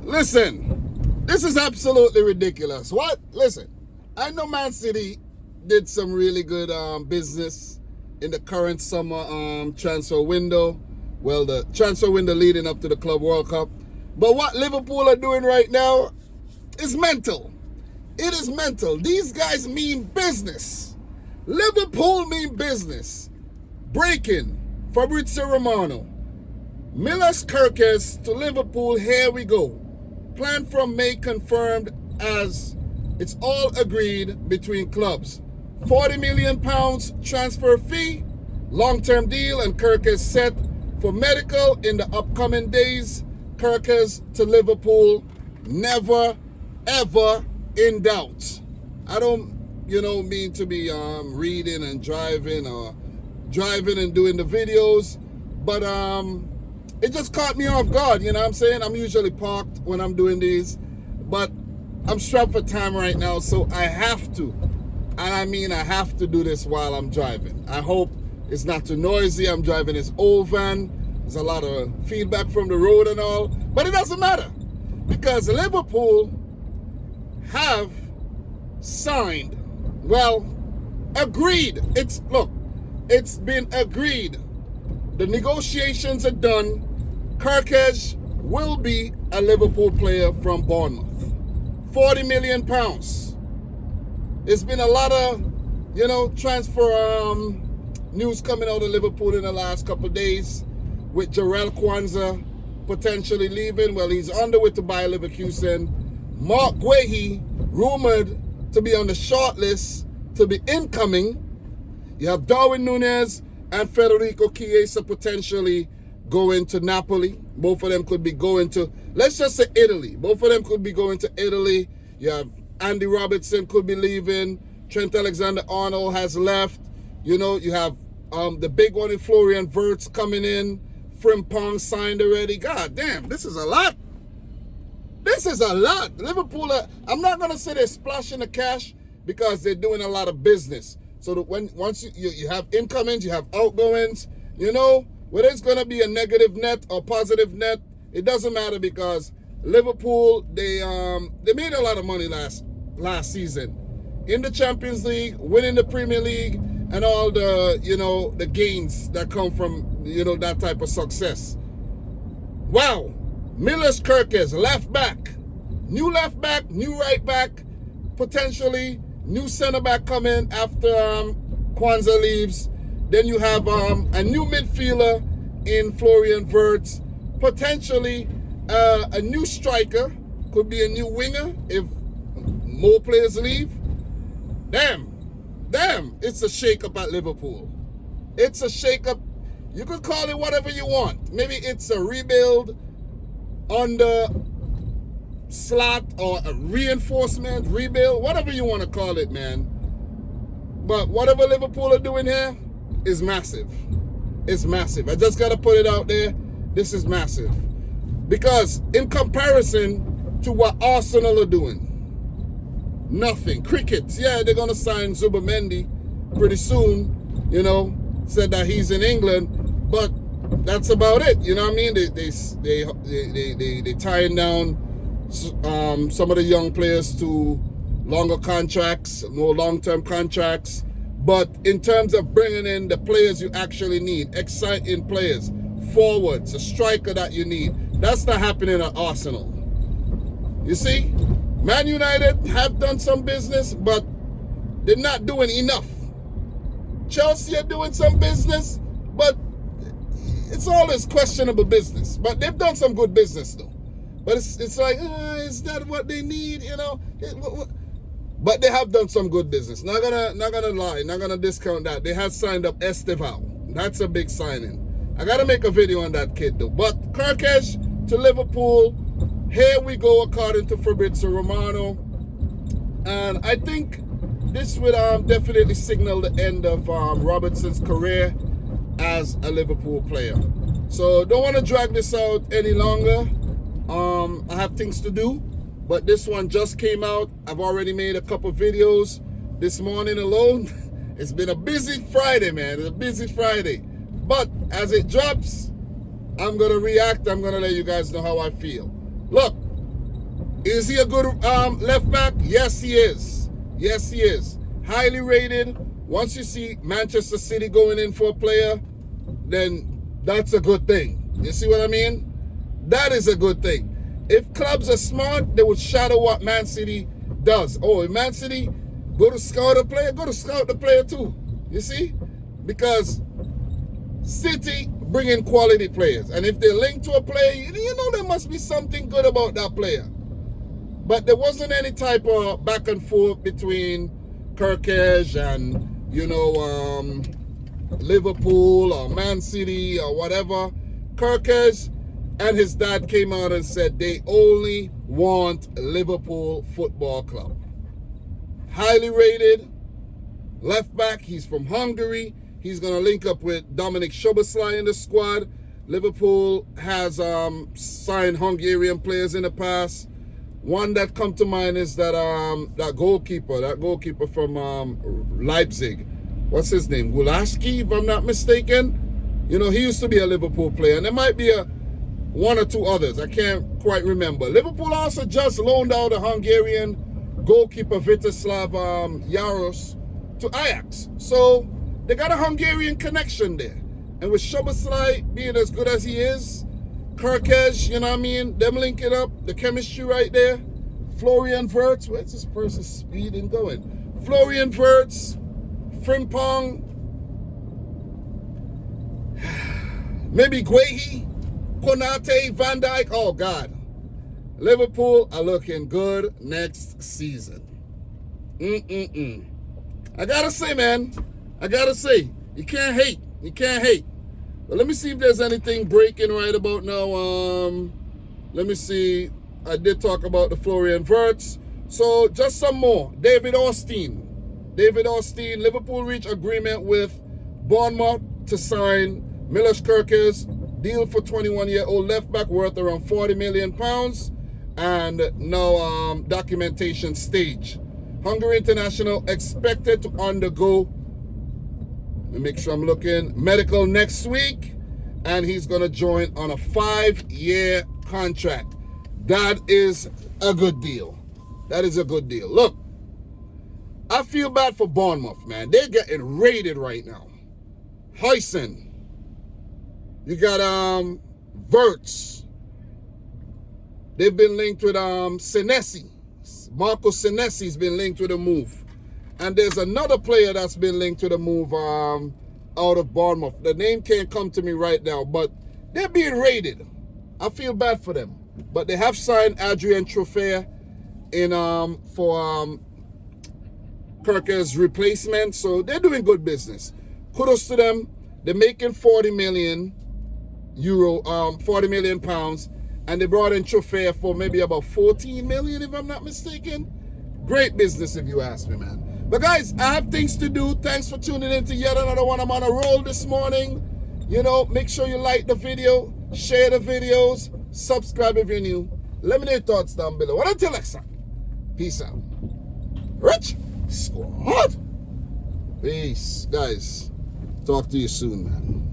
Listen, this is absolutely ridiculous. What? Listen, I know Man City did some really good business in the current summer transfer window. Well, the transfer window leading up to the Club World Cup. But what Liverpool are doing right now is mental. It is mental. These guys mean business. Liverpool mean business. Breaking. Fabrizio Romano. Milos Kerkez to Liverpool. Here we go. Plan from May confirmed as it's all agreed between clubs. £40 million transfer fee, long-term deal, and Kerkez set for medical in the upcoming days. Kerkez to Liverpool, never, ever in doubt. I don't, mean to be reading and driving or driving and doing the videos, but it just caught me off guard, you know what I'm saying? I'm usually parked when I'm doing these, but I'm strapped for time right now, so I have to. And I mean, I have to do this while I'm driving. I hope it's not too noisy. I'm driving this old van. There's a lot of feedback from the road and all, but it doesn't matter because Liverpool have signed, agreed. It's been agreed. The negotiations are done. Kerkez will be a Liverpool player from Bournemouth. £40 million. It's been a lot of, transfer news coming out of Liverpool in the last couple of days with Jarell Kwanzaa potentially leaving. Well, he's on the way to Bayer Leverkusen. Mark Guehi rumored to be on the short list to be incoming. You have Darwin Núñez and Federico Chiesa potentially going to Napoli. Both of them could be going to, let's just say Italy. Both of them could be going to Italy. You have Andy Robertson could be leaving. Trent Alexander-Arnold has left. You have the big one in Florian Wirtz coming in. Frimpong signed already. God damn, this is a lot. This is a lot. Liverpool, I'm not going to say they're splashing the cash because they're doing a lot of business. So that once you have incomings, you have outgoings, whether it's going to be a negative net or positive net, it doesn't matter because Liverpool, they made a lot of money last season in the Champions League, winning the Premier League, and all the the gains that come from that type of success. Wow, Milos Kerkez, left back, new right back, potentially new center back coming after Kwanzaa leaves. Then you have a new midfielder in Florian Wirtz, potentially a new striker, could be a new winger if more players leave. Damn, it's a shake-up at Liverpool. It's a shake-up. You could call it whatever you want. Maybe it's a rebuild under slot or a reinforcement, rebuild, whatever you want to call it, man. But whatever Liverpool are doing here is massive. It's massive. I just got to put it out there. This is massive. Because in comparison to what Arsenal are doing, nothing. Cricket, yeah, they're going to sign Zubamendi pretty soon, said that he's in England, but that's about it. You know what I mean? They tying down some of the young players to longer contracts, more long-term contracts. But in terms of bringing in the players you actually need, exciting players, forwards, a striker that you need, that's not happening at Arsenal. You see, Man United have done some business, but they're not doing enough. Chelsea are doing some business, but it's always questionable business. But they've done some good business, though. But it's like, is that what they need, But they have done some good business. Not gonna lie, not gonna discount that. They have signed up Estevao. That's a big signing. I gotta make a video on that kid, though. But Kerkez to Liverpool, here we go, according to Fabrizio Romano. And I think this would definitely signal the end of Robertson's career as a Liverpool player. So don't want to drag this out any longer. I have things to do, but this one just came out. I've already made a couple videos this morning alone. It's been a busy Friday, man. It's a busy Friday. But as it drops, I'm going to react. I'm going to let you guys know how I feel. Look, Is he a good left back? Yes, he is. Yes, he is. Highly rated. Once you see Manchester City going in for a player, then that's a good thing. You see what I mean? That is a good thing. If clubs are smart, they would shadow what Man City does. Oh, if Man City go to scout a player, go to scout the player too. You see? Because City bring in quality players. And if they're linked to a player, you know there must be something good about that player. But there wasn't any type of back and forth between Kerkez and, Liverpool or Man City or whatever. Kerkez and his dad came out and said they only want Liverpool Football Club. Highly rated left back. He's from Hungary. He's going to link up with Dominic Rich F.C in the squad. Liverpool has signed Hungarian players in the past. One that come to mind is that goalkeeper from Leipzig. What's his name? Gulaski, if I'm not mistaken. He used to be a Liverpool player. And there might be one or two others. I can't quite remember. Liverpool also just loaned out a Hungarian goalkeeper, Viteslav Jaros, to Ajax. So they got a Hungarian connection there. And with Szoboszlai being as good as he is, Kerkez, them linking up, the chemistry right there. Florian Wirtz, where's this person speeding going? Florian Wirtz, Frimpong, maybe Guehi, Konate, Van Dijk. Oh, God. Liverpool are looking good next season. I gotta say, man. You can't hate. You can't hate. But let me see if there's anything breaking right about now. Let me see. I did talk about the Florian Wirtz. So just some more. David Austin, Liverpool reached agreement with Bournemouth to sign Milos Kerkez. Deal for 21-year-old left back worth around £40 million. And now documentation stage. Hungary international expected to undergo, let me make sure I'm looking, medical next week. And he's going to join on a 5-year contract. That is a good deal. That is a good deal. Look, I feel bad for Bournemouth, man. They're getting raided right now. Huysen. You got Wirtz. They've been linked with Senesi. Marco Senesi's been linked with a move. And there's another player that's been linked to the move out of Bournemouth. The name can't come to me right now, but they're being raided. I feel bad for them. But they have signed Adrian Truffert in for Kerkez's replacement. So they're doing good business. Kudos to them. They're making 40 million pounds. And they brought in Truffert for maybe about 14 million, if I'm not mistaken. Great business, if you ask me, man. But guys, I have things to do. Thanks for tuning in to yet another one. I'm on a roll this morning. Make sure you like the video, share the videos, subscribe if you're new. Let me know your thoughts down below. And until next time, peace out. Rich Squad. Peace, guys. Talk to you soon, man.